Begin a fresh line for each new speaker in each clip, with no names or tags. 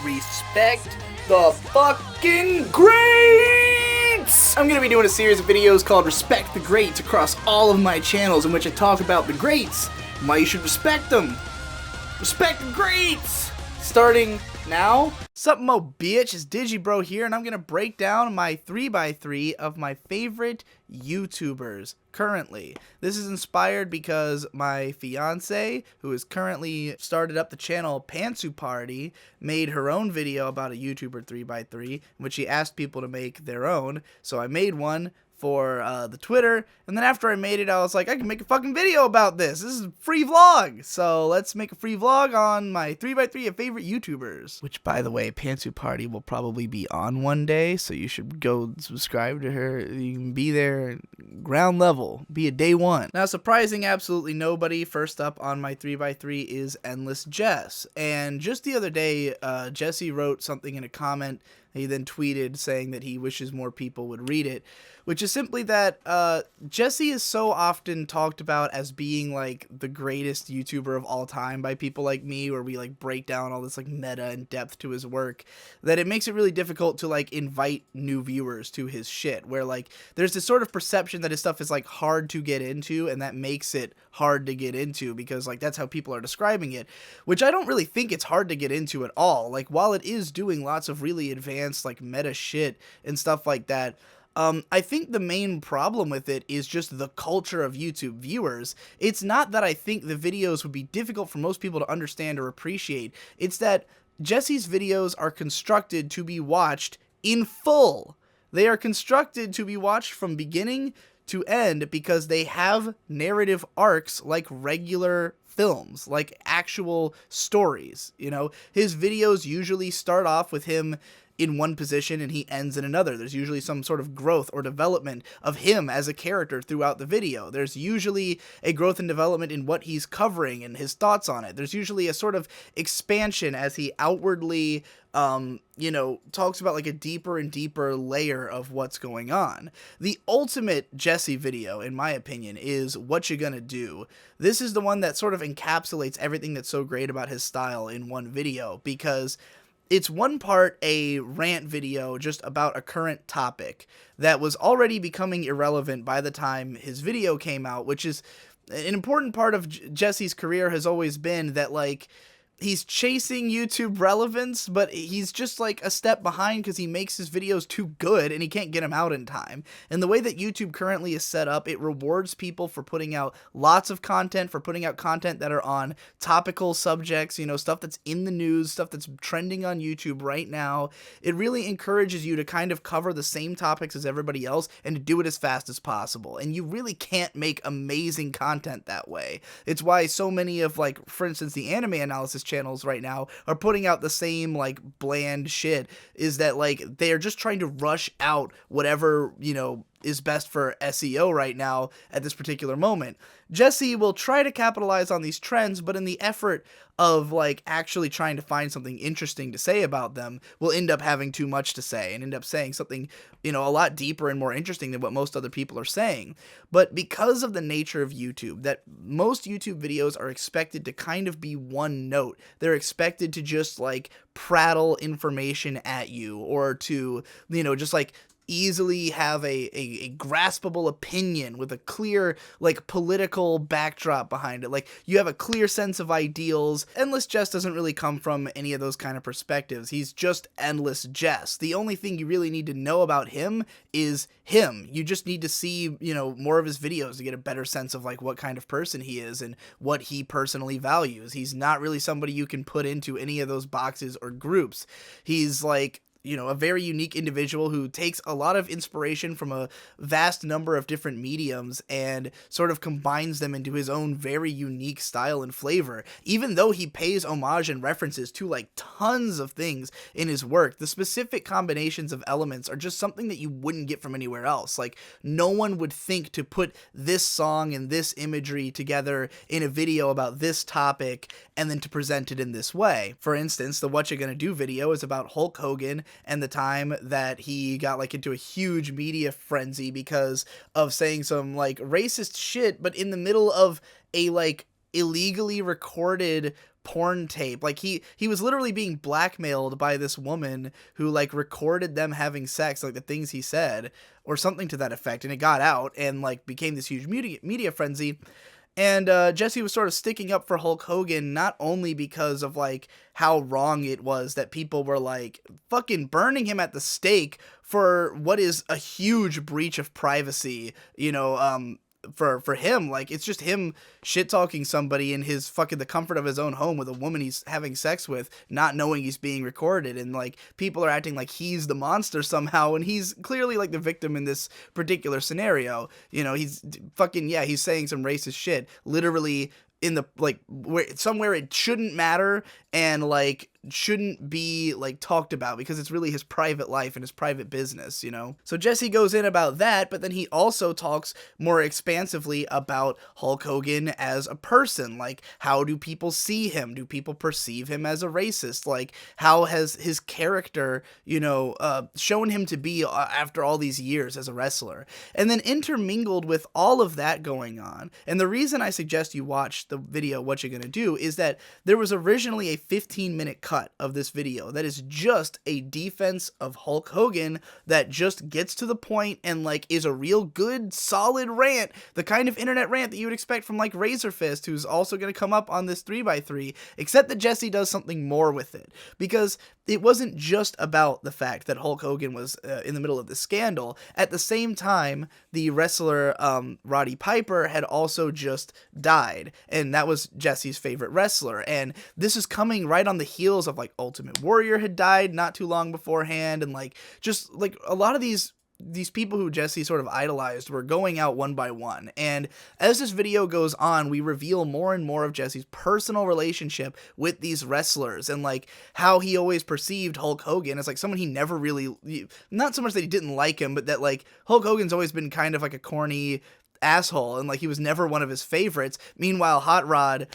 Respect the fucking greats! I'm gonna be doing a series of videos called Respect the Greats across all of my channels, in which I talk about the greats and why you should respect them. Respect the greats! Starting now. Sup mo bitch, it's DigiBro here, and I'm gonna break down my 3x3 of my favorite YouTubers currently. This is inspired because my fiance, who has currently started up the channel Pantsu Party, made her own video about a YouTuber 3x3, in which she asked people to make their own. So I made one for the Twitter, and then after I made it, I was like, I can make a fucking video about this. This is a free vlog. So let's make a free vlog on my 3x3 of favorite YouTubers. Which, by the way, Pantsu Party will probably be on one day, so you should go subscribe to her. You can be there ground level, be a day one. Now, surprising absolutely nobody, first up on my 3x3 is Endless Jess. And just the other day, Jesse wrote something in a comment. He then tweeted saying that he wishes more people would read it, which is simply that Jesse is so often talked about as being like the greatest YouTuber of all time by people like me, where we like break down all this like meta and depth to his work, that it makes it really difficult to like invite new viewers to his shit, where like there's this sort of perception that his stuff is like hard to get into, and that makes it hard to get into because like that's how people are describing it, which I don't really think it's hard to get into at all. Like, while it is doing lots of really advanced like meta shit and stuff like that, I think the main problem with it is just the culture of YouTube viewers. It's not that I think the videos would be difficult for most people to understand or appreciate. It's that Jesse's videos are constructed to be watched in full. They are constructed to be watched from beginning to end because they have narrative arcs like regular films, like actual stories. You know, his videos usually start off with him in one position and he ends in another. There's usually some sort of growth or development of him as a character throughout the video. There's usually a growth and development in what he's covering and his thoughts on it. There's usually a sort of expansion as he outwardly you know, talks about like a deeper and deeper layer of what's going on. The ultimate Jesse video, in my opinion, is What You Gonna Do. This is the one that sort of encapsulates everything that's so great about his style in one video, because it's one part a rant video just about a current topic that was already becoming irrelevant by the time his video came out, which is an important part of Jesse's career. Has always been that like he's chasing YouTube relevance, but he's just like a step behind because he makes his videos too good and he can't get them out in time. And the way that YouTube currently is set up, it rewards people for putting out lots of content, for putting out content that are on topical subjects, you know, stuff that's in the news, stuff that's trending on YouTube right now. It really encourages you to kind of cover the same topics as everybody else and to do it as fast as possible. And you really can't make amazing content that way. It's why so many of, like, for instance, the anime analysis channels right now are putting out the same like bland shit, is that like they are just trying to rush out whatever, you know, is best for SEO right now at this particular moment. Jesse will try to capitalize on these trends, but in the effort of like actually trying to find something interesting to say about them, will end up having too much to say and end up saying something, you know, a lot deeper and more interesting than what most other people are saying. But because of the nature of YouTube, that most YouTube videos are expected to kind of be one note. They're expected to just like prattle information at you, or to, you know, just like easily have a graspable opinion with a clear like political backdrop behind it. Like, you have a clear sense of ideals. Endless Jess doesn't really come from any of those kind of perspectives. He's just Endless Jess. The only thing you really need to know about him is him. You just need to see, you know, more of his videos to get a better sense of like what kind of person he is and what he personally values. He's not really somebody you can put into any of those boxes or groups. He's like, you know, a very unique individual who takes a lot of inspiration from a vast number of different mediums and sort of combines them into his own very unique style and flavor. Even though he pays homage and references to like tons of things in his work, the specific combinations of elements are just something that you wouldn't get from anywhere else. Like, no one would think to put this song and this imagery together in a video about this topic and then to present it in this way. For instance, the What You Gonna Do video is about Hulk Hogan and the time that he got like into a huge media frenzy because of saying some like racist shit, but in the middle of a like illegally recorded porn tape. Like he was literally being blackmailed by this woman who like recorded them having sex, like the things he said or something to that effect, and it got out and like became this huge media frenzy. And Jesse was sort of sticking up for Hulk Hogan, not only because of like how wrong it was that people were like fucking burning him at the stake for what is a huge breach of privacy, you know, for him. Like, it's just him shit talking somebody in his fucking the comfort of his own home with a woman he's having sex with, not knowing he's being recorded, and like people are acting like he's the monster somehow, and he's clearly like the victim in this particular scenario. You know, he's fucking, yeah, he's saying some racist shit literally in the like somewhere it shouldn't matter, and like shouldn't be like talked about because it's really his private life and his private business, you know? So Jesse goes in about that, but then he also talks more expansively about Hulk Hogan as a person. Like, how do people see him? Do people perceive him as a racist? Like, how has his character, you know, shown him to be after all these years as a wrestler? And then intermingled with all of that going on, and the reason I suggest you watch the video, What You Gonna Do, is that there was originally a 15-minute cut of this video that is just a defense of Hulk Hogan that just gets to the point and like is a real good solid rant, the kind of internet rant that you would expect from like Razor Fist, who's also going to come up on this 3x3, except that Jesse does something more with it, because it wasn't just about the fact that Hulk Hogan was in the middle of this scandal. At the same time, the wrestler Roddy Piper had also just died, and that was Jesse's favorite wrestler, and this is coming right on the heels of like Ultimate Warrior had died not too long beforehand, and like just like a lot of these people who Jesse sort of idolized were going out one by one. And as this video goes on, we reveal more and more of Jesse's personal relationship with these wrestlers, and like how he always perceived Hulk Hogan as like someone he never really, not so much that he didn't like him, but that like Hulk Hogan's always been kind of like a corny asshole, and like he was never one of his favorites. Meanwhile, Hot Rod,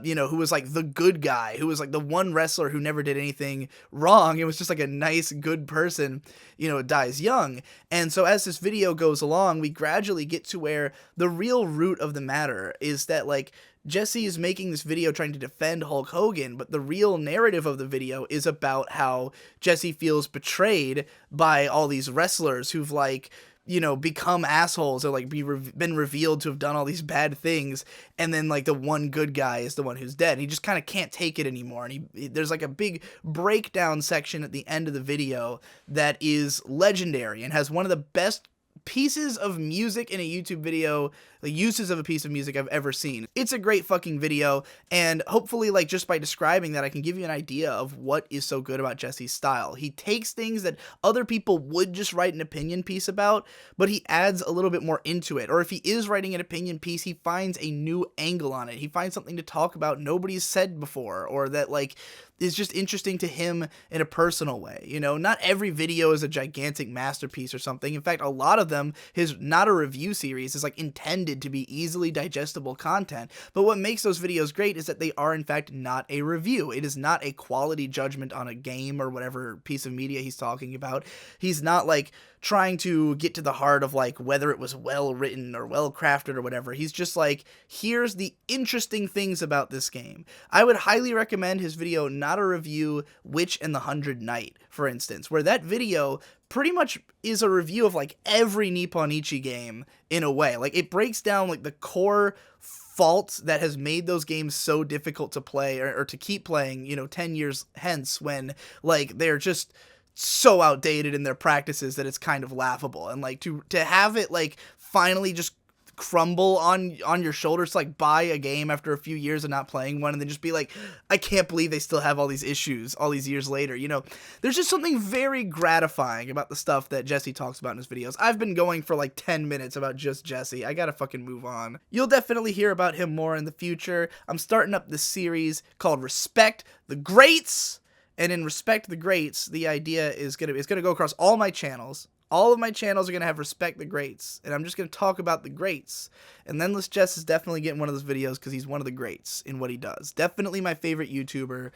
you know, who was like the good guy, who was like the one wrestler who never did anything wrong, it was just like a nice, good person, you know, dies young. And so as this video goes along, we gradually get to where the real root of the matter is that like Jesse is making this video trying to defend Hulk Hogan, but the real narrative of the video is about how Jesse feels betrayed by all these wrestlers who've like, you know, become assholes or like been revealed to have done all these bad things, and then like the one good guy is the one who's dead, and he just kind of can't take it anymore. And there's like a big breakdown section at the end of the video that is legendary and has one of the best pieces of music in a YouTube video, the uses of a piece of music I've ever seen. It's a great fucking video, and hopefully like just by describing that I can give you an idea of what is so good about Jesse's style. He takes things that other people would just write an opinion piece about, but he adds a little bit more into it. Or if he is writing an opinion piece, he finds a new angle on it. He finds something to talk about nobody's said before, or that like is just interesting to him in a personal way. You know, not every video is a gigantic masterpiece or something. In fact, a lot of them, his not a review series, is like intended to be easily digestible content. But what makes those videos great is that they are in fact not a review. It is not a quality judgment on a game or whatever piece of media he's talking about. He's not like trying to get to the heart of like whether it was well written or well crafted or whatever. He's just like, here's the interesting things about this game. I would highly recommend his video Not a Review, Witch and the 100 Knight, for instance, where that video pretty much is a review of like every Nippon Ichi game in a way. Like it breaks down like the core faults that has made those games so difficult to play or to keep playing, you know, 10 years hence, when like they're just so outdated in their practices that it's kind of laughable. And like to have it like finally just crumble on your shoulders to like buy a game after a few years of not playing one and then just be like, I can't believe they still have all these issues all these years later. You know, there's just something very gratifying about the stuff that Jesse talks about in his videos. I've been going for like 10 minutes about just Jesse. I gotta fucking move on. You'll definitely hear about him more in the future. I'm starting up this series called Respect the Greats. And in Respect the Greats, the idea is gonna go across all my channels. All of my channels are going to have Respect the Greats, and I'm just going to talk about the greats. And Endless Jess is definitely getting one of those videos because he's one of the greats in what he does. Definitely my favorite YouTuber.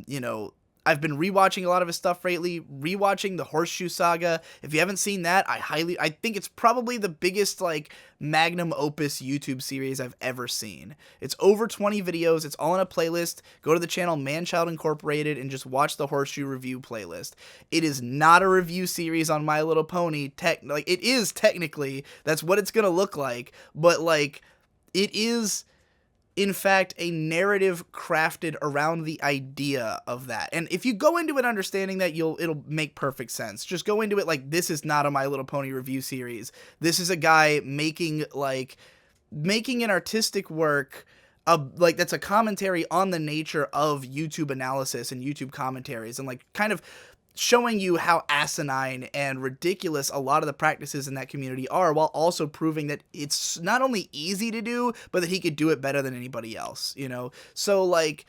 You know, I've been rewatching a lot of his stuff lately, rewatching the Horseshoe Saga. If you haven't seen that, I think it's probably the biggest, like, magnum opus YouTube series I've ever seen. It's over 20 videos, it's all in a playlist. Go to the channel Manchild Incorporated and just watch the Horseshoe review playlist. It is not a review series on My Little Pony, like, it is technically, that's what it's gonna look like, but, like, it is, in fact, a narrative crafted around the idea of that. And if you go into it understanding that, it'll make perfect sense. Just go into it like, this is not a My Little Pony review series. This is a guy making an artistic work like that's a commentary on the nature of YouTube analysis and YouTube commentaries, and like kind of showing you how asinine and ridiculous a lot of the practices in that community are, while also proving that it's not only easy to do, but that he could do it better than anybody else, you know? So, like,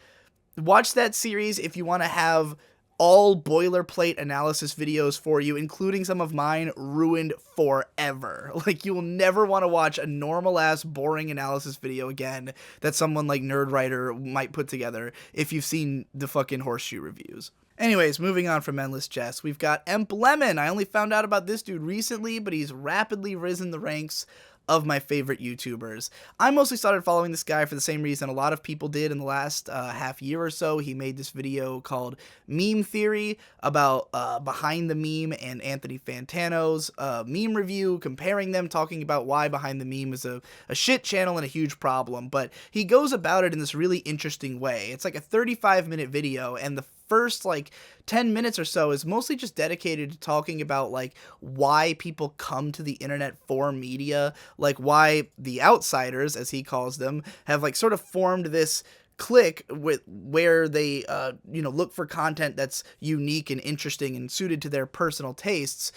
watch that series if you want to have all boilerplate analysis videos for you, including some of mine, ruined forever. Like, you will never want to watch a normal-ass, boring analysis video again that someone like Nerdwriter might put together if you've seen the fucking Horseshoe reviews. Anyways, moving on from Endless Jest, we've got Lemon. I only found out about this dude recently, but he's rapidly risen the ranks of my favorite YouTubers. I mostly started following this guy for the same reason a lot of people did in the last half year or so. He made this video called Meme Theory about Behind the Meme and Anthony Fantano's meme review, comparing them, talking about why Behind the Meme is a shit channel and a huge problem. But he goes about it in this really interesting way. It's like a 35-minute video, and the first like 10 minutes or so is mostly just dedicated to talking about like why people come to the internet for media, like why the outsiders, as he calls them, have like sort of formed this clique where they look for content that's unique and interesting and suited to their personal tastes,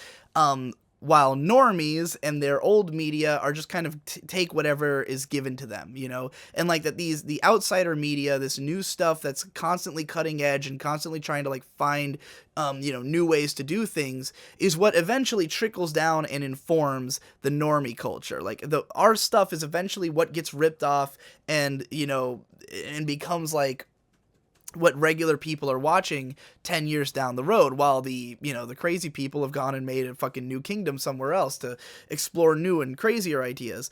while normies and their old media are just kind of take whatever is given to them, you know? And like that the outsider media, this new stuff that's constantly cutting edge and constantly trying to like find, new ways to do things, is what eventually trickles down and informs the normie culture. Like our stuff is eventually what gets ripped off and, and becomes like what regular people are watching 10 years down the road, while the crazy people have gone and made a fucking new kingdom somewhere else to explore new and crazier ideas.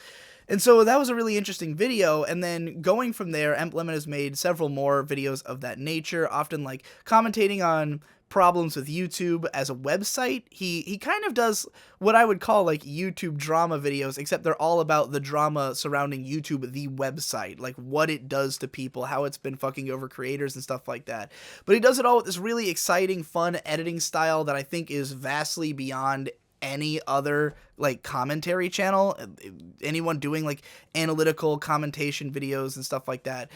And so that was a really interesting video, and then going from there, Lemon has made several more videos of that nature, often like commentating on problems with YouTube as a website. He kind of does what I would call like YouTube drama videos, except they're all about the drama surrounding YouTube, the website, like what it does to people, how it's been fucking over creators and stuff like that. But he does it all with this really exciting, fun editing style that I think is vastly beyond any other like commentary channel, anyone doing like analytical commentation videos and stuff like that.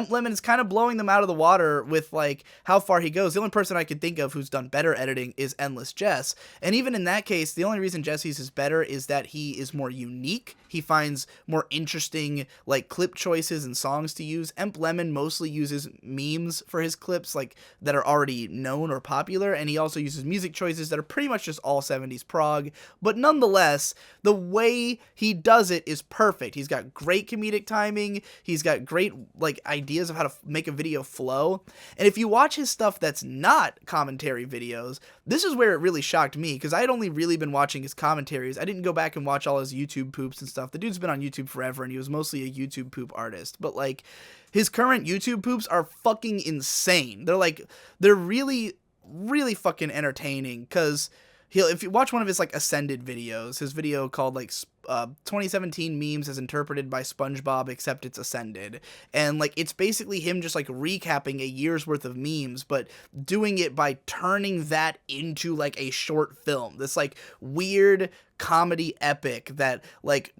Lemon is kind of blowing them out of the water with like how far he goes. The only person I could think of who's done better editing is Endless Jess, and even in that case, the only reason Jesse's is better is that he is more unique. He finds more interesting like clip choices and songs to use. Lemon mostly uses memes for his clips, like that are already known or popular, and he also uses music choices that are pretty much just all 70s prog, but nonetheless, the way he does it is perfect. He's got great comedic timing. He's got great like ideas of how to make a video flow. And if you watch his stuff that's not commentary videos, this is where it really shocked me, because I had only really been watching his commentaries. I didn't go back and watch all his YouTube poops and stuff. The dude's been on YouTube forever, and he was mostly a YouTube poop artist. But like his current YouTube poops are fucking insane. They're really, really fucking entertaining, because if you watch one of his like Ascended videos, his video called like 2017 memes as interpreted by SpongeBob, except it's Ascended, and like it's basically him just like recapping a year's worth of memes, but doing it by turning that into like a short film, this like weird comedy epic that like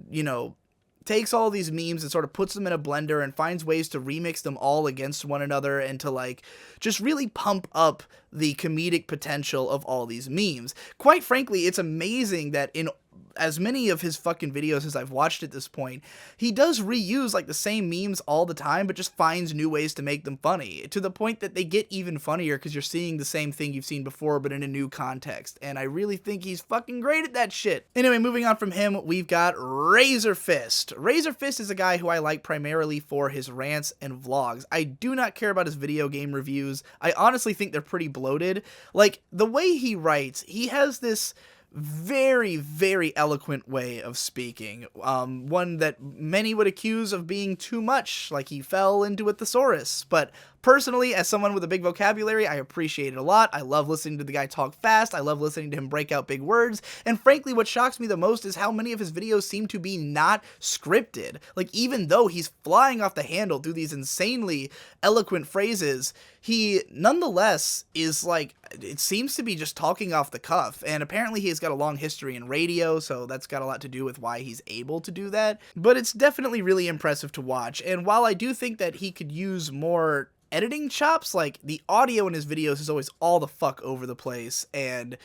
takes all these memes and sort of puts them in a blender and finds ways to remix them all against one another and to like just really pump up the comedic potential of all these memes. Quite frankly, it's amazing that in as many of his fucking videos as I've watched at this point, he does reuse like the same memes all the time, but just finds new ways to make them funny, to the point that they get even funnier because you're seeing the same thing you've seen before, but in a new context. And I really think he's fucking great at that shit. Anyway, moving on from him, we've got Razor Fist. Razor Fist is a guy who I like primarily for his rants and vlogs. I do not care about his video game reviews. I honestly think they're pretty bloated. Like, the way he writes, he has this very, very eloquent way of speaking. One that many would accuse of being too much, like he fell into a thesaurus. But personally, as someone with a big vocabulary, I appreciate it a lot. I love listening to the guy talk fast. I love listening to him break out big words. And frankly, what shocks me the most is how many of his videos seem to be not scripted. Like, even though he's flying off the handle through these insanely eloquent phrases, he nonetheless is like, it seems to be just talking off the cuff. And apparently he has got a long history in radio, so that's got a lot to do with why he's able to do that. But it's definitely really impressive to watch. And while I do think that he could use more editing chops, like, the audio in his videos is always all the fuck over the place, and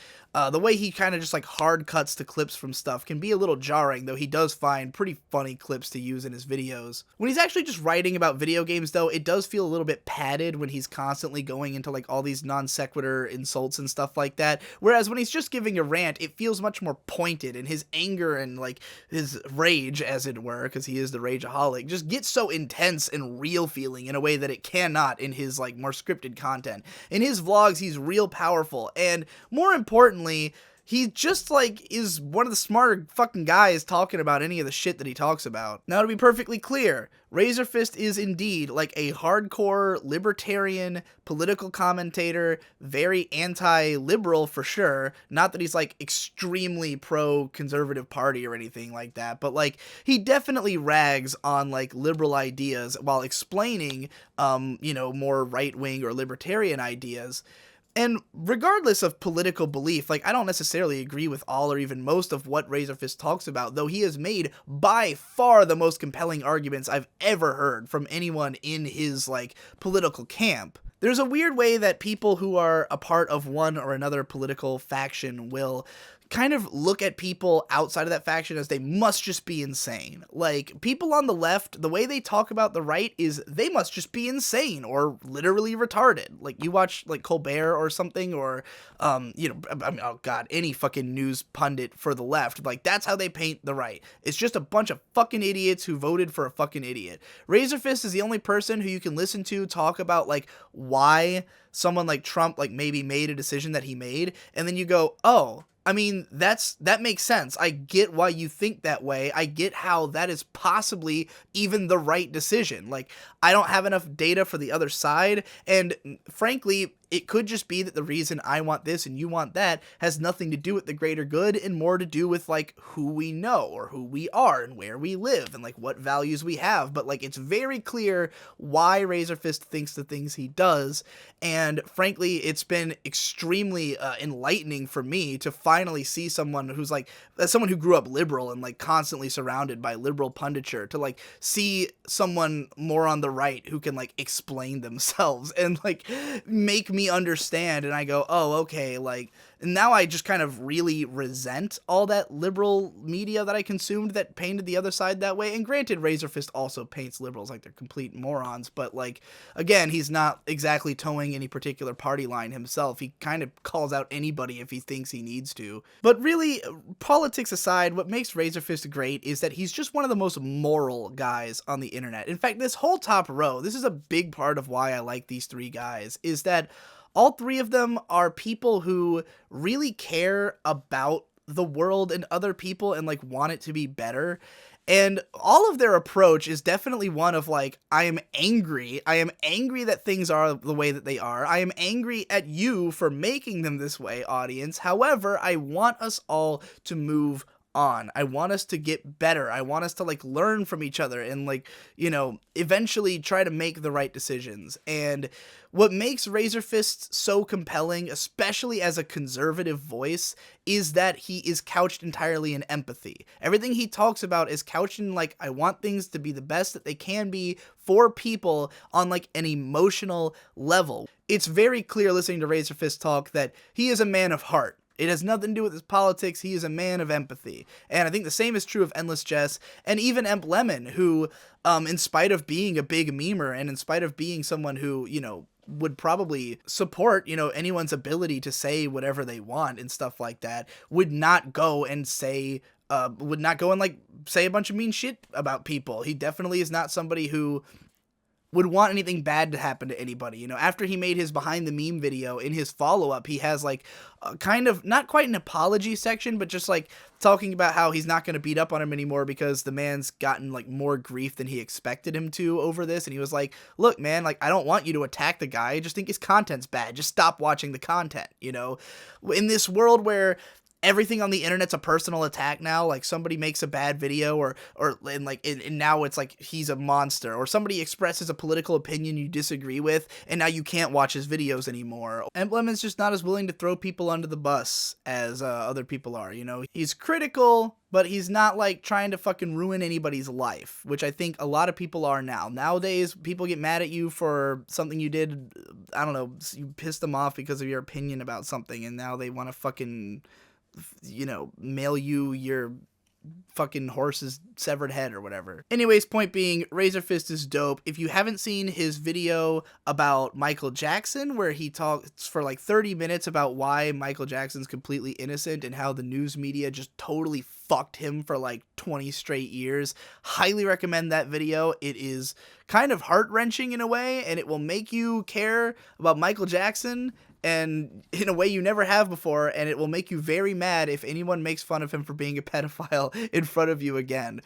the way he kind of just like hard cuts to clips from stuff can be a little jarring, though he does find pretty funny clips to use in his videos. When he's actually just writing about video games, though, it does feel a little bit padded when he's constantly going into like all these non sequitur insults and stuff like that, whereas when he's just giving a rant, it feels much more pointed, and his anger and like his rage, as it were, because he is the rageaholic, just gets so intense and real feeling in a way that it cannot in his like more scripted content. In his vlogs, he's real powerful, and more importantly, he just like is one of the smarter fucking guys talking about any of the shit that he talks about. Now, to be perfectly clear, Razor Fist is indeed like a hardcore libertarian political commentator, very anti-liberal for sure. Not that he's like extremely pro-conservative party or anything like that, but like he definitely rags on like liberal ideas while explaining, you know, more right-wing or libertarian ideas. And regardless of political belief, like, I don't necessarily agree with all or even most of what Razor Fist talks about, though he has made by far the most compelling arguments I've ever heard from anyone in his, like, political camp. There's a weird way that people who are a part of one or another political faction will kind of look at people outside of that faction as they must just be insane. Like, people on the left, the way they talk about the right is they must just be insane or literally retarded. Like, you watch, like, Colbert or something, or, you know, I mean, oh god, any fucking news pundit for the left. Like, that's how they paint the right. It's just a bunch of fucking idiots who voted for a fucking idiot. Razor Fist is the only person who you can listen to talk about, like, why someone like Trump, like, maybe made a decision that he made, and then you go, oh, I mean, that makes sense. I get why you think that way. I get how that is possibly even the right decision. Like, I don't have enough data for the other side, and frankly, it could just be that the reason I want this and you want that has nothing to do with the greater good and more to do with, like, who we know or who we are and where we live and, like, what values we have. But, like, it's very clear why Razor Fist thinks the things he does, and frankly, it's been extremely enlightening for me to finally see someone who's, like, as someone who grew up liberal and, like, constantly surrounded by liberal punditure, to, like, see someone more on the right who can, like, explain themselves and, like, make me understand. And I go, oh, okay, like, now I just kind of really resent all that liberal media that I consumed that painted the other side that way. And granted, Razor Fist also paints liberals like they're complete morons, but, like, again, he's not exactly towing any particular party line himself. He kind of calls out anybody if he thinks he needs to. But really, politics aside, what makes Razor Fist great is that he's just one of the most moral guys on the internet. In fact, this whole top row, this is a big part of why I like these three guys, is that all three of them are people who really care about the world and other people and, like, want it to be better. And all of their approach is definitely one of, like, I am angry. I am angry that things are the way that they are. I am angry at you for making them this way, audience. However, I want us all to move on. I want us to get better. I want us to, like, learn from each other and, like, you know, eventually try to make the right decisions. And what makes Razor Fist so compelling, especially as a conservative voice, is that he is couched entirely in empathy. Everything he talks about is couched in, like, I want things to be the best that they can be for people on, like, an emotional level. It's very clear listening to Razor Fist talk that he is a man of heart. It has nothing to do with his politics. He is a man of empathy. And I think the same is true of Endless Jess and even Emp Lemon, who, in spite of being a big memer and in spite of being someone who, you know, would probably support, you know, anyone's ability to say whatever they want and stuff like that, would not go and say, like, say a bunch of mean shit about people. He definitely is not somebody who would want anything bad to happen to anybody. You know, after he made his behind the meme video, in his follow-up, he has like kind of not quite an apology section, but just like talking about how he's not going to beat up on him anymore because the man's gotten like more grief than he expected him to over this. And he was like, look, man, like, I don't want you to attack the guy. I just think his content's bad. Just stop watching the content. You know, in this world where everything on the internet's a personal attack now, like somebody makes a bad video and now it's like he's a monster, or somebody expresses a political opinion you disagree with and now you can't watch his videos anymore. Emblem's just not as willing to throw people under the bus as other people are, you know. He's critical, but he's not like trying to fucking ruin anybody's life, which I think a lot of people are now. Nowadays, people get mad at you for something you did, I don't know, you pissed them off because of your opinion about something, and now they want to fucking, you know, mail you your fucking horse's severed head or whatever. Anyways, point being, Razor Fist is dope. If you haven't seen his video about Michael Jackson, where he talks for like 30 minutes about why Michael Jackson's completely innocent and how the news media just totally fucked him for like 20 straight years, highly recommend that video. It is kind of heart-wrenching in a way, and it will make you care about Michael Jackson and in a way you never have before, and it will make you very mad if anyone makes fun of him for being a pedophile in front of you again.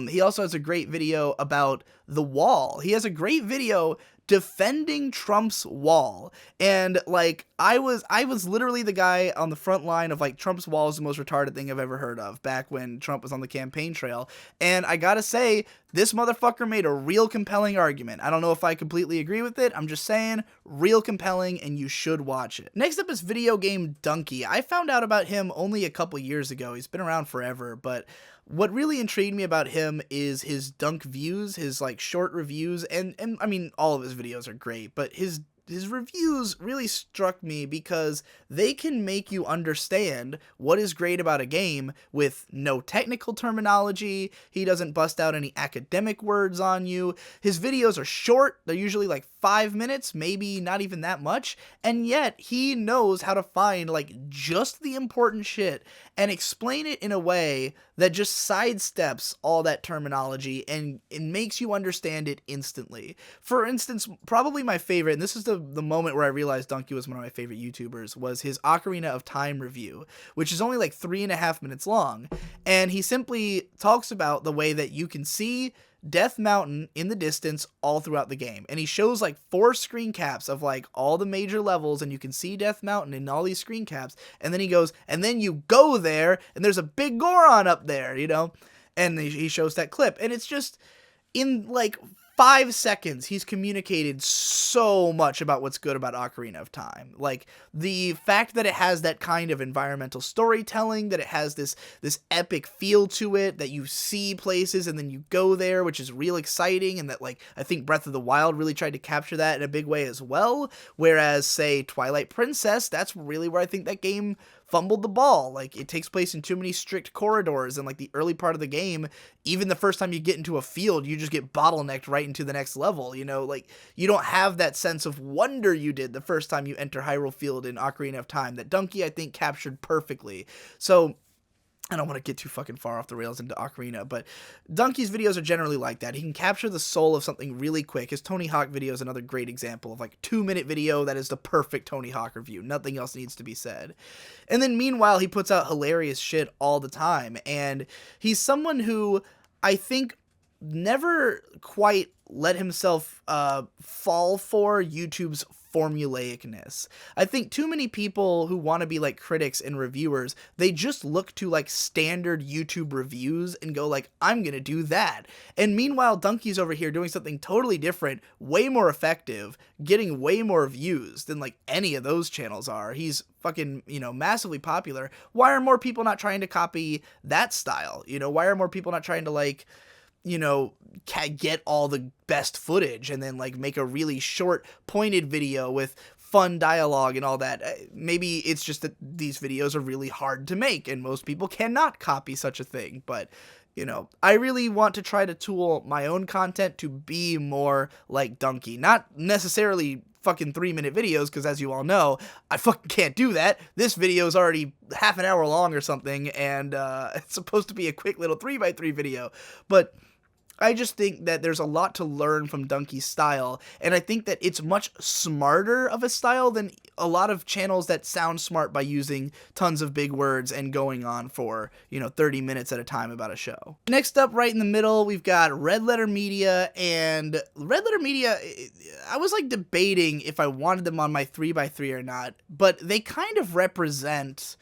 He also has a great video about the wall. He has a great video defending Trump's wall, and like I was literally the guy on the front line of like Trump's wall is the most retarded thing I've ever heard of back when Trump was on the campaign trail, and I gotta say, this motherfucker made a real compelling argument. I don't know if I completely agree with it, I'm just saying, real compelling, and you should watch it. Next up is video game Donkey. I found out about him only a couple years ago. He's been around forever, but what really intrigued me about him is his dunk views, his like short reviews, and I mean, all of his videos are great, but his reviews really struck me because they can make you understand what is great about a game with no technical terminology. He doesn't bust out any academic words on you. His videos are short. They're usually like 5 minutes, maybe not even that much, and yet he knows how to find like just the important shit and explain it in a way that just sidesteps all that terminology and it makes you understand it instantly. For instance, probably my favorite, and this is the moment where I realized Donkey was one of my favorite YouTubers, was his Ocarina of Time review, which is only like 3.5 minutes long, and he simply talks about the way that you can see Death Mountain in the distance all throughout the game, and he shows like 4 screen caps of like all the major levels, and you can see Death Mountain in all these screen caps, and then he goes, and then you go there and there's a big Goron up there, you know, and he shows that clip, and it's just in like 5 seconds, he's communicated so much about what's good about Ocarina of Time. Like, the fact that it has that kind of environmental storytelling, that it has this epic feel to it, that you see places and then you go there, which is real exciting, and that, like, I think Breath of the Wild really tried to capture that in a big way as well, whereas, say, Twilight Princess, that's really where I think that game fumbled the ball. Like, it takes place in too many strict corridors, and like the early part of the game, even the first time you get into a field, you just get bottlenecked right into the next level, you know, like, you don't have that sense of wonder you did the first time you enter Hyrule Field in Ocarina of Time that Donkey, I think, captured perfectly. So I don't want to get too fucking far off the rails into Ocarina, but Donkey's videos are generally like that. He can capture the soul of something really quick. His Tony Hawk video is another great example of like 2-minute video that is the perfect Tony Hawk review. Nothing else needs to be said. And then meanwhile, he puts out hilarious shit all the time, and he's someone who I think never quite let himself fall for YouTube's formulaicness. I think too many people who want to be like critics and reviewers, they just look to like standard YouTube reviews and go like, I'm gonna do that. And meanwhile, Donkey's over here doing something totally different, way more effective, getting way more views than like any of those channels are. He's fucking, you know, massively popular. Why are more people not trying to copy that style? You know, why are more people not trying to like, you know, get all the best footage and then like make a really short pointed video with fun dialogue and all that. Maybe it's just that these videos are really hard to make and most people cannot copy such a thing, but you know, I really want to try to tool my own content to be more like Donkey. Not necessarily fucking 3-minute videos, because as you all know, I fucking can't do that. This video is already half an hour long or something, and it's supposed to be a quick little 3x3 video. But I just think that there's a lot to learn from Donkey's style, and I think that it's much smarter of a style than a lot of channels that sound smart by using tons of big words and going on for, 30 minutes at a time about a show. Next up, right in the middle, we've got Red Letter Media, and Red Letter Media, I was like debating if I wanted them on my 3x3 or not, but they kind of represent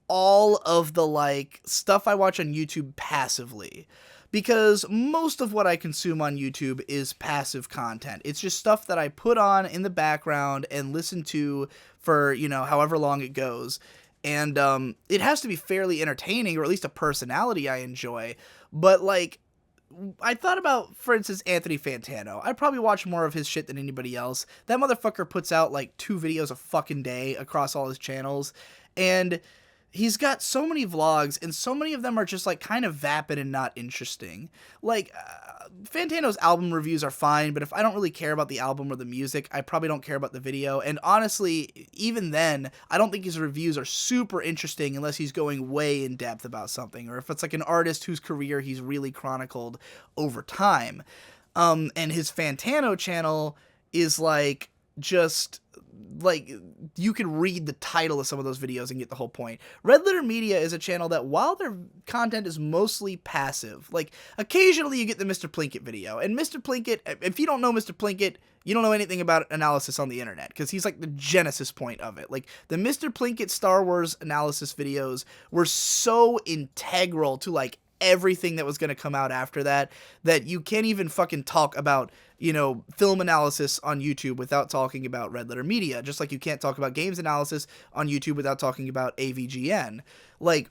all of the like stuff I watch on YouTube passively. Because most of what I consume on YouTube is passive content. It's just stuff that I put on in the background and listen to for, however long it goes. And it has to be fairly entertaining, or at least a personality I enjoy. But, like, I thought about, for instance, Anthony Fantano. I probably watch more of his shit than anybody else. That motherfucker puts out, like, 2 videos a fucking day across all his channels. And he's got so many vlogs, and so many of them are just, like, kind of vapid and not interesting. Like, Fantano's album reviews are fine, but if I don't really care about the album or the music, I probably don't care about the video. And honestly, even then, I don't think his reviews are super interesting unless he's going way in depth about something, or if it's, like, an artist whose career he's really chronicled over time. And his Fantano channel is, like, just like, you could read the title of some of those videos and get the whole point. Red Letter Media is a channel that, while their content is mostly passive, like, occasionally you get the Mr. Plinkett video, and Mr. Plinkett, if you don't know Mr. Plinkett, you don't know anything about analysis on the internet, because he's like the genesis point of it. Like, the Mr. Plinkett Star Wars analysis videos were so integral to, like, everything that was going to come out after that, that you can't even fucking talk about, film analysis on YouTube without talking about Red Letter Media, just like you can't talk about games analysis on YouTube without talking about AVGN. Like,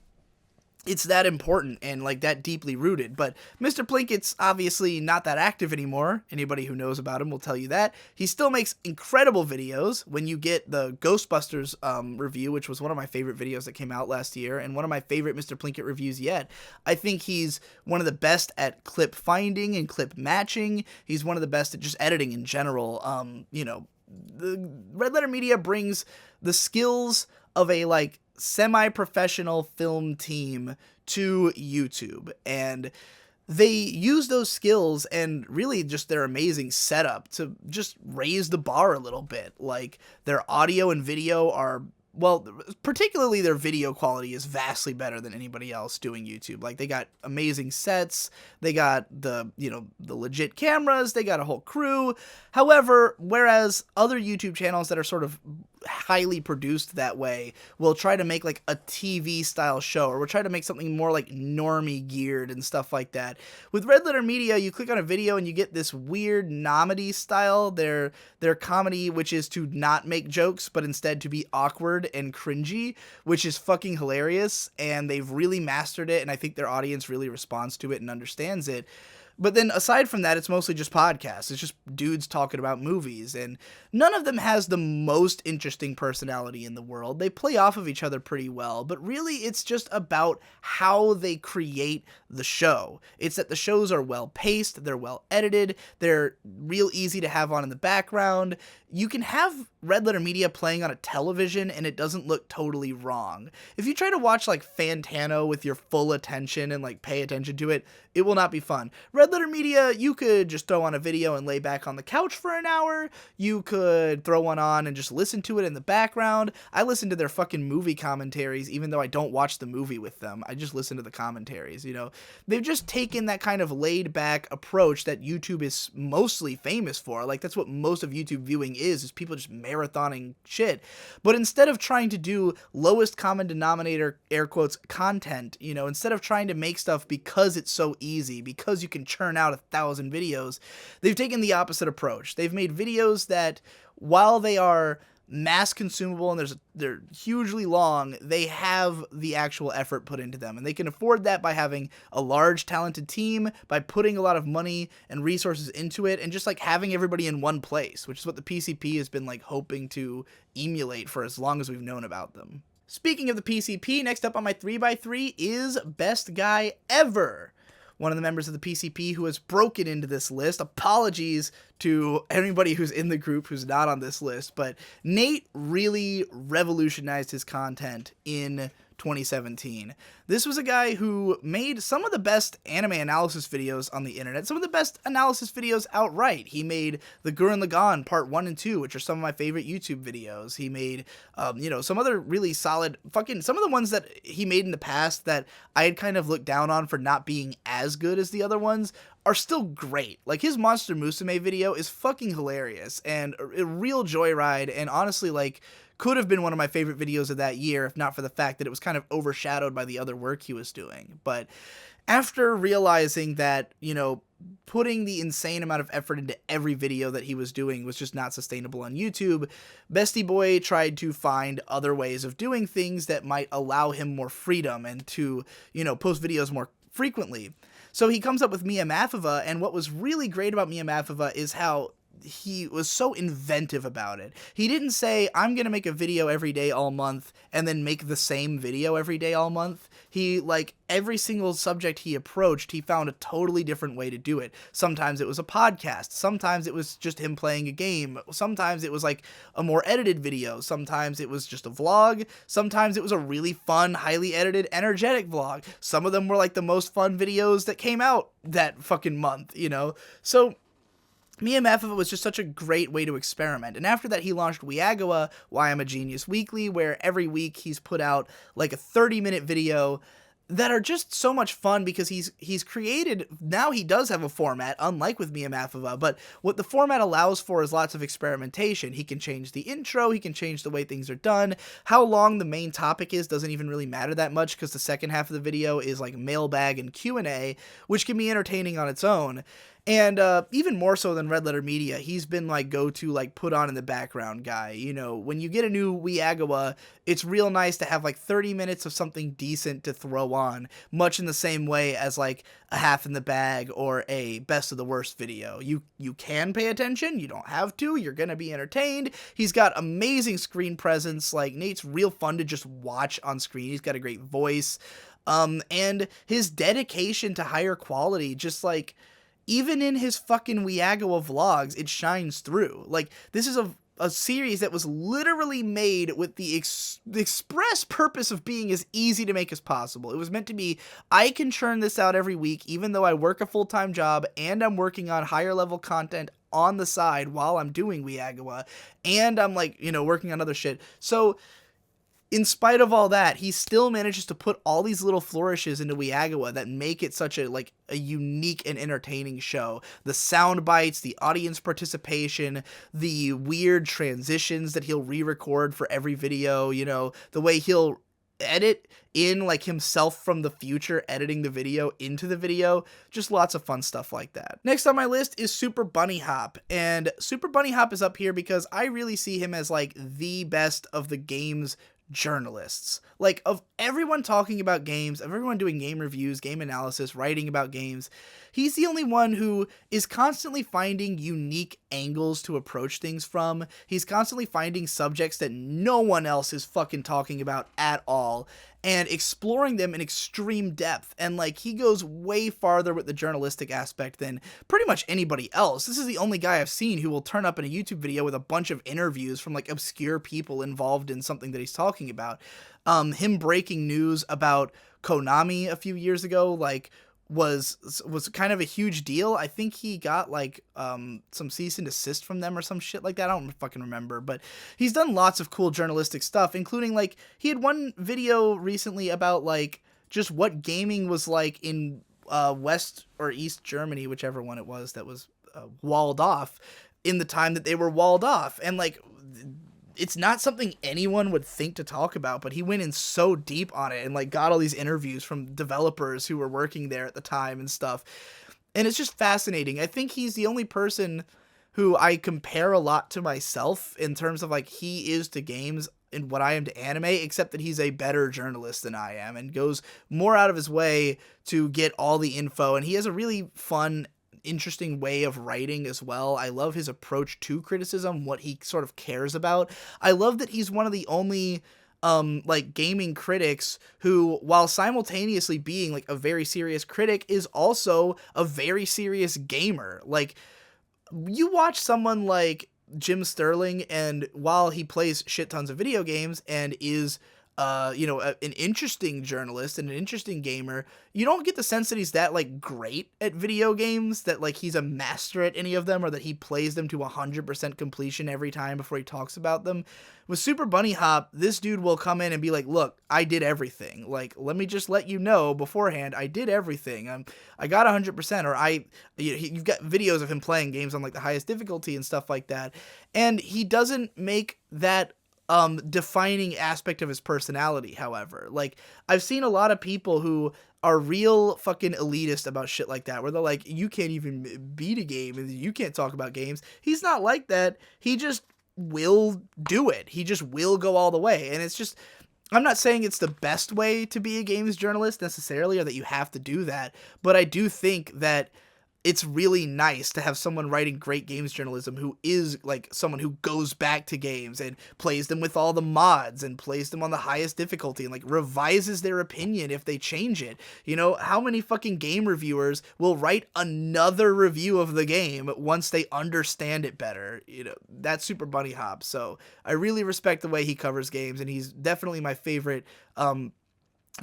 it's that important and, like, that deeply rooted. But Mr. Plinkett's obviously not that active anymore. Anybody who knows about him will tell you that. He still makes incredible videos. When you get the Ghostbusters review, which was one of my favorite videos that came out last year, and one of my favorite Mr. Plinkett reviews yet, I think he's one of the best at clip finding and clip matching. He's one of the best at just editing in general. The Red Letter Media brings the skills of a, like, semi-professional film team to YouTube, and they use those skills and really just their amazing setup to just raise the bar a little bit. Like, their audio and video are, well, particularly their video quality is vastly better than anybody else doing YouTube. Like, they got amazing sets, they got the legit cameras, they got a whole crew. However, whereas other YouTube channels that are sort of highly produced that way will try to make, like, a TV style show, or will try to make something more, like, normie geared and stuff like that. With Red Letter Media, you click on a video and you get this weird comedy style, their comedy, which is to not make jokes, but instead to be awkward and cringy, which is fucking hilarious, and they've really mastered it, and I think their audience really responds to it and understands it. But then aside from that, it's mostly just podcasts. It's just dudes talking about movies, and none of them has the most interesting personality in the world. They play off of each other pretty well, but really it's just about how they create the show. It's that the shows are well paced, they're well edited, they're real easy to have on in the background. You can have Red Letter Media playing on a television and it doesn't look totally wrong. If you try to watch, like, Fantano with your full attention and, like, pay attention to it, it will not be fun. Red Letter Media, you could just throw on a video and lay back on the couch for an hour. You could throw one on and just listen to it in the background. I listen to their fucking movie commentaries, even though I don't watch the movie with them. I just listen to the commentaries, They've just taken that kind of laid back approach that YouTube is mostly famous for. Like, that's what most of YouTube viewing is people just marathoning shit. But instead of trying to do lowest common denominator, air quotes, content, instead of trying to make stuff because it's so easy, because you can churn out 1,000 videos, they've taken the opposite approach. They've made videos that, while they are mass consumable and they're hugely long, they have the actual effort put into them. And they can afford that by having a large, talented team, by putting a lot of money and resources into it, and just like having everybody in one place, which is what the PCP has been like hoping to emulate for as long as we've known about them. Speaking of the PCP, next up on my 3x3 is Best Guy Ever, one of the members of the PCP who has broken into this list. Apologies to anybody who's in the group who's not on this list, but Nate really revolutionized his content in 2017. This was a guy who made some of the best anime analysis videos on the internet, some of the best analysis videos outright. He made the Gurren Lagann Part 1 and 2, which are some of my favorite YouTube videos. He made, some other really solid, some of the ones that he made in the past that I had kind of looked down on for not being as good as the other ones are still great. Like, his Monster Musume video is fucking hilarious and a real joyride, and honestly, like, could have been one of my favorite videos of that year if not for the fact that it was kind of overshadowed by the other work he was doing. But after realizing that, putting the insane amount of effort into every video that he was doing was just not sustainable on YouTube, Bestie Boy tried to find other ways of doing things that might allow him more freedom and to, post videos more frequently. So he comes up with Mia Mathova, and what was really great about Mia Mathova is how he was so inventive about it. He didn't say, I'm going to make a video every day all month and then make the same video every day all month. He, every single subject he approached, he found a totally different way to do it. Sometimes it was a podcast. Sometimes it was just him playing a game. Sometimes it was like a more edited video. Sometimes it was just a vlog. Sometimes it was a really fun, highly edited, energetic vlog. Some of them were like the most fun videos that came out that fucking month, So Mia Mathova was just such a great way to experiment. And after that, he launched Weagawa, Why I'm a Genius Weekly, where every week he's put out like a 30-minute video that are just so much fun because he's created, now he does have a format, unlike with Mia Mathova, but what the format allows for is lots of experimentation. He can change the intro, he can change the way things are done. How long the main topic is doesn't even really matter that much because the second half of the video is like mailbag and Q&A, which can be entertaining on its own. And even more so than Red Letter Media, he's been like go-to, like put on in the background guy. When you get a new Weagawa, it's real nice to have like 30 minutes of something decent to throw on, much in the same way as like a Half in the Bag or a Best of the Worst video. You can pay attention, you don't have to, you're gonna be entertained. He's got amazing screen presence, like Nate's real fun to just watch on screen. He's got a great voice, and his dedication to higher quality, just like, even in his fucking Weagawa vlogs, it shines through. Like, this is a series that was literally made with the express purpose of being as easy to make as possible. It was meant to be, I can churn this out every week, even though I work a full-time job, and I'm working on higher-level content on the side while I'm doing Weagawa, and I'm, working on other shit. So in spite of all that, he still manages to put all these little flourishes into Weagawa that make it such a unique and entertaining show. The sound bites, the audience participation, the weird transitions that he'll re-record for every video, the way he'll edit in himself from the future, editing the video into the video, just lots of fun stuff like that. Next on my list is Super Bunny Hop, and Super Bunny Hop is up here because I really see him as the best of the games journalists. Of everyone talking about games, of everyone doing game reviews, game analysis, writing about games, he's the only one who is constantly finding unique angles to approach things from. He's constantly finding subjects that no one else is fucking talking about at all and exploring them in extreme depth. And he goes way farther with the journalistic aspect than pretty much anybody else. This is the only guy I've seen who will turn up in a YouTube video with a bunch of interviews from obscure people involved in something that he's talking about. Him breaking news about Konami a few years ago, was kind of a huge deal. I think he got some cease and desist from them or some shit like that. I don't fucking remember, but he's done lots of cool journalistic stuff, including he had one video recently about just what gaming was like in West or East Germany, whichever one it was that was walled off in the time that they were walled off. And it's not something anyone would think to talk about, but he went in so deep on it and got all these interviews from developers who were working there at the time and stuff. And it's just fascinating. I think he's the only person who I compare a lot to myself in terms of like he is to games and what I am to anime, except that he's a better journalist than I am and goes more out of his way to get all the info. And he has a really fun, interesting way of writing as well. I love his approach to criticism, what he sort of cares about. I love that he's one of the only like gaming critics who, while simultaneously being like a very serious critic, is also a very serious gamer. Like, you watch someone like Jim Sterling, and while he plays shit tons of video games and is an interesting journalist and an interesting gamer, you don't get the sense that he's that like great at video games, that like he's a master at any of them, or that he plays them to 100% completion every time before he talks about them. With Super Bunny Hop, this dude will come in and be like, look, I did everything. Like, let me just let you know beforehand, I did everything. I got 100%, or you've got videos of him playing games on like the highest difficulty and stuff like that. And he doesn't make that defining aspect of his personality, however. Like, I've seen a lot of people who are real fucking elitist about shit like that, where they're like, you can't even beat a game and you can't talk about games. He's not like that. He just will do it. He just will go all the way. And it's just, I'm not saying it's the best way to be a games journalist necessarily, or that you have to do that, but I do think that it's really nice to have someone writing great games journalism who is like someone who goes back to games and plays them with all the mods and plays them on the highest difficulty and like revises their opinion if they change it. You know, how many fucking game reviewers will write another review of the game once they understand it better? You know, that's Super Bunny Hop. So I really respect the way he covers games, and he's definitely my favorite,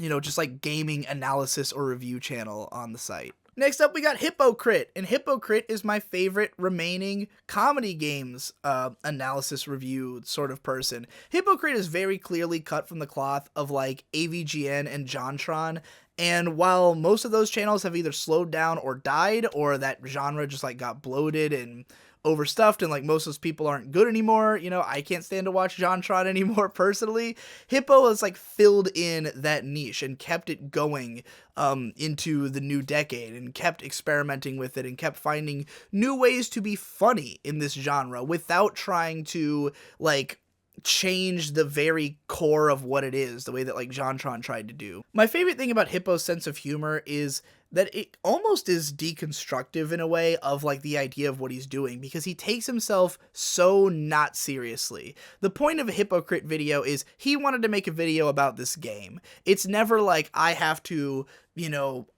just like gaming analysis or review channel on the site. Next up, we got Hypocrite, and Hypocrite is my favorite remaining comedy games analysis review sort of person. Hypocrite is very clearly cut from the cloth of like AVGN and JonTron, and while most of those channels have either slowed down or died, or that genre just like got bloated and overstuffed and like most of those people aren't good anymore, you know, I can't stand to watch JonTron anymore personally. Hippo has like filled in that niche and kept it going into the new decade, and kept experimenting with it and kept finding new ways to be funny in this genre without trying to like change the very core of what it is, the way that like JonTron tried to do. My favorite thing about Hippo's sense of humor is that it almost is deconstructive in a way of like the idea of what he's doing, because he takes himself so not seriously. The point of a Hypocrite video is he wanted to make a video about this game. It's never like I have to,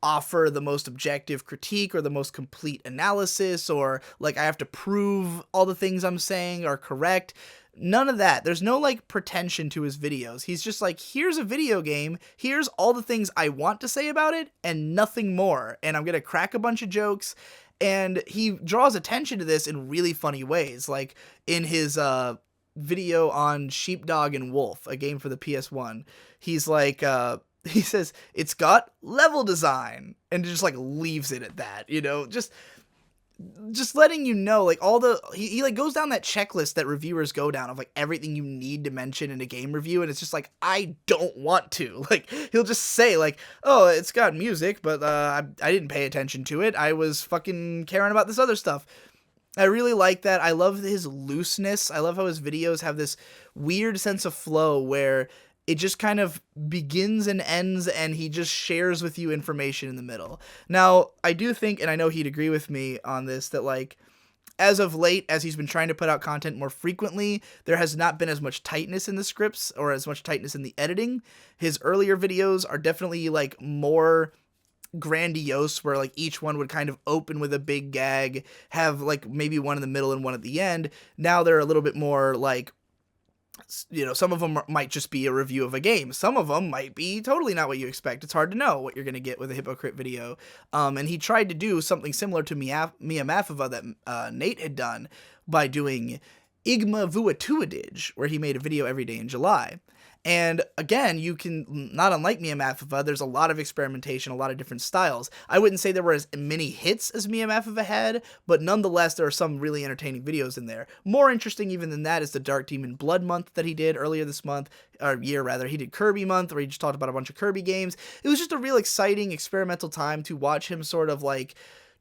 offer the most objective critique or the most complete analysis, or like I have to prove all the things I'm saying are correct. None of that. There's no like pretension to his videos. He's just like, here's a video game, here's all the things I want to say about it, and nothing more. And I'm gonna crack a bunch of jokes. And he draws attention to this in really funny ways. Like in his video on Sheepdog and Wolf, a game for the PS1, he's like, he says, it's got level design, and just like leaves it at that, just letting you know, like, all the, he like goes down that checklist that reviewers go down of like everything you need to mention in a game review, and it's just like, I don't want to. Like, he'll just say like, oh, it's got music, but I didn't pay attention to it, I was fucking caring about this other stuff. I really like that. I love his looseness. I love how his videos have this weird sense of flow where it just kind of begins and ends, and he just shares with you information in the middle. Now, I do think, and I know he'd agree with me on this, that like, as of late, as he's been trying to put out content more frequently, there has not been as much tightness in the scripts or as much tightness in the editing. His earlier videos are definitely like more grandiose, where like each one would kind of open with a big gag, have like maybe one in the middle and one at the end. Now they're a little bit more like, some of them might just be a review of a game. Some of them might be totally not what you expect. It's hard to know what you're going to get with a Hypocrite video. And he tried to do something similar to Mia Mafova that Nate had done by doing Igma Vuatuadij, where he made a video every day in July. And again, you can, not unlike Mia Mafova, there's a lot of experimentation, a lot of different styles. I wouldn't say there were as many hits as Mia Mafova had, but nonetheless, there are some really entertaining videos in there. More interesting even than that is the Dark Demon Blood month that he did earlier this month, or year rather. He did Kirby month, where he just talked about a bunch of Kirby games. It was just a real exciting experimental time to watch him sort of like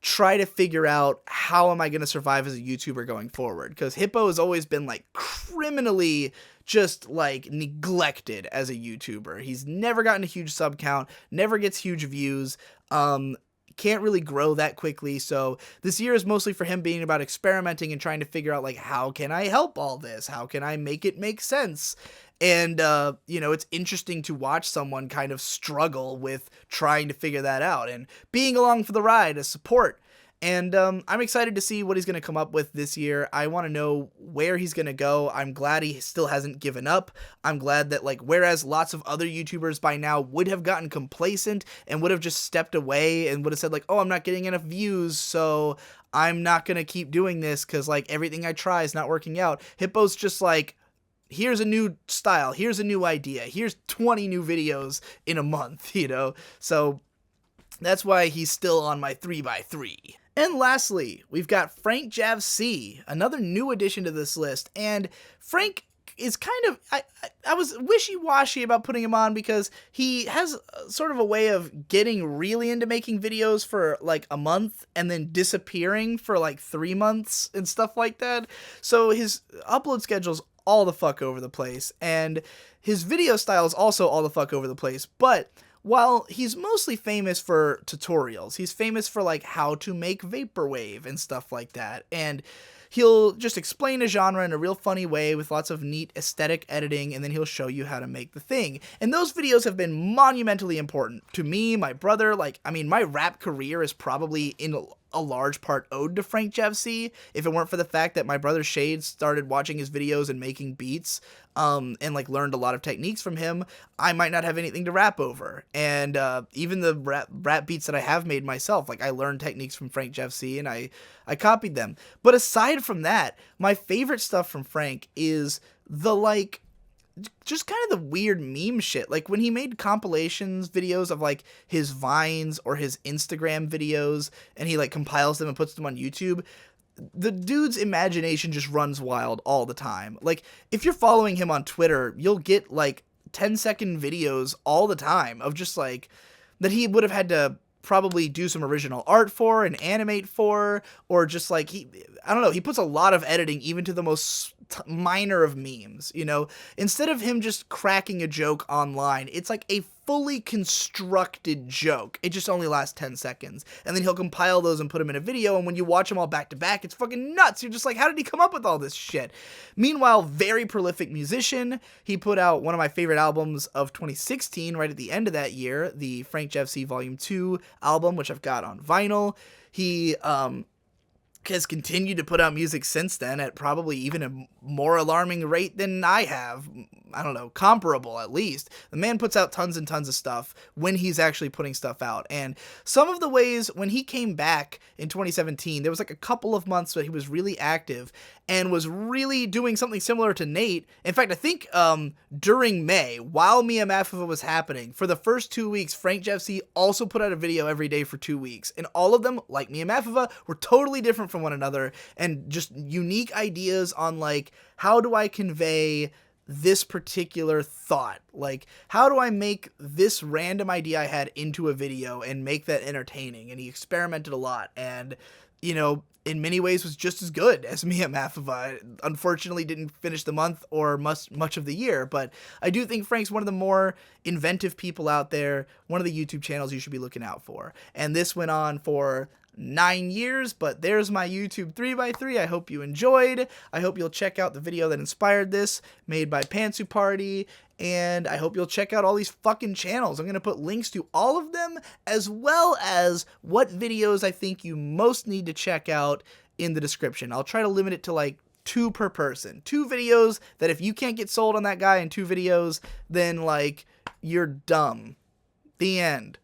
try to figure out how am I going to survive as a YouTuber going forward, because Hippo has always been like criminally just like neglected as a YouTuber. He's never gotten a huge sub count, never gets huge views, can't really grow that quickly. So this year is mostly for him being about experimenting and trying to figure out like, how can I help all this? How can I make it make sense? And, you know, it's interesting to watch someone kind of struggle with trying to figure that out and being along for the ride as support. And I'm excited to see what he's going to come up with this year. I want to know where he's going to go. I'm glad he still hasn't given up. I'm glad that, like, whereas lots of other YouTubers by now would have gotten complacent and would have just stepped away and would have said, like, oh, I'm not getting enough views, so I'm not going to keep doing this because, like, everything I try is not working out. Hippo's just like, here's a new style, here's a new idea, here's 20 new videos in a month, you know? So that's why he's still on my 3x3. And lastly, we've got Frank JavC, another new addition to this list. And Frank is kind of, I was wishy-washy about putting him on because he has sort of a way of getting really into making videos for like a month and then disappearing for like 3 months and stuff like that. So his upload schedule's all the fuck over the place, and his video style is also all the fuck over the place. But while he's mostly famous for tutorials, he's famous for like how to make vaporwave and stuff like that, and he'll just explain a genre in a real funny way with lots of neat aesthetic editing, and then he'll show you how to make the thing. And those videos have been monumentally important to me, my brother. Like, I mean, my rap career is probably in a large part owed to Frank JavC. If it weren't for the fact that my brother Shade started watching his videos and making beats, and like learned a lot of techniques from him, I might not have anything to rap over. And even the rap beats that I have made myself, like I learned techniques from Frank JavC and I copied them. But aside from that, my favorite stuff from Frank is the like just kind of the weird meme shit. Like when he made compilations videos of like his Vines or his Instagram videos, and he like compiles them and puts them on YouTube, the dude's imagination just runs wild all the time. Like if you're following him on Twitter, you'll get like 10-second videos all the time of just like that he would have had to probably do some original art for and animate for, or just like I don't know, he puts a lot of editing even to the most minor of memes, you know? Instead of him just cracking a joke online, it's like a fully constructed joke. It just only lasts 10 seconds. And then he'll compile those and put them in a video, and when you watch them all back to back, it's fucking nuts. You're just like, how did he come up with all this shit? Meanwhile, very prolific musician. He put out one of my favorite albums of 2016 right at the end of that year, the Frank JavC Volume 2 album, which I've got on vinyl. He has continued to put out music since then at probably even a more alarming rate than I have. I don't know, comparable at least. The man puts out tons and tons of stuff when he's actually putting stuff out. And some of the ways when he came back in 2017, there was like a couple of months where he was really active and was really doing something similar to Nate. In fact, I think during May, while Mia Maffova was happening, for the first 2 weeks, Frank JavC also put out a video every day for 2 weeks. And all of them, like Mia Maffova, were totally different from one another and just unique ideas on like, how do I convey this particular thought? Like, how do I make this random idea I had into a video and make that entertaining? And he experimented a lot, and, you know, in many ways was just as good as Mia Maffova. Unfortunately didn't finish the month or much of the year, but I do think Frank's one of the more inventive people out there, one of the YouTube channels you should be looking out for. And this went on for 9 years, but there's my YouTube 3x3. I hope you enjoyed. I hope you'll check out the video that inspired this, made by Pantsu Party, and I hope you'll check out all these fucking channels. I'm going to put links to all of them, as well as what videos I think you most need to check out in the description. I'll try to limit it to like 2 per person. 2 videos that if you can't get sold on that guy in 2 videos, then like, you're dumb. The end.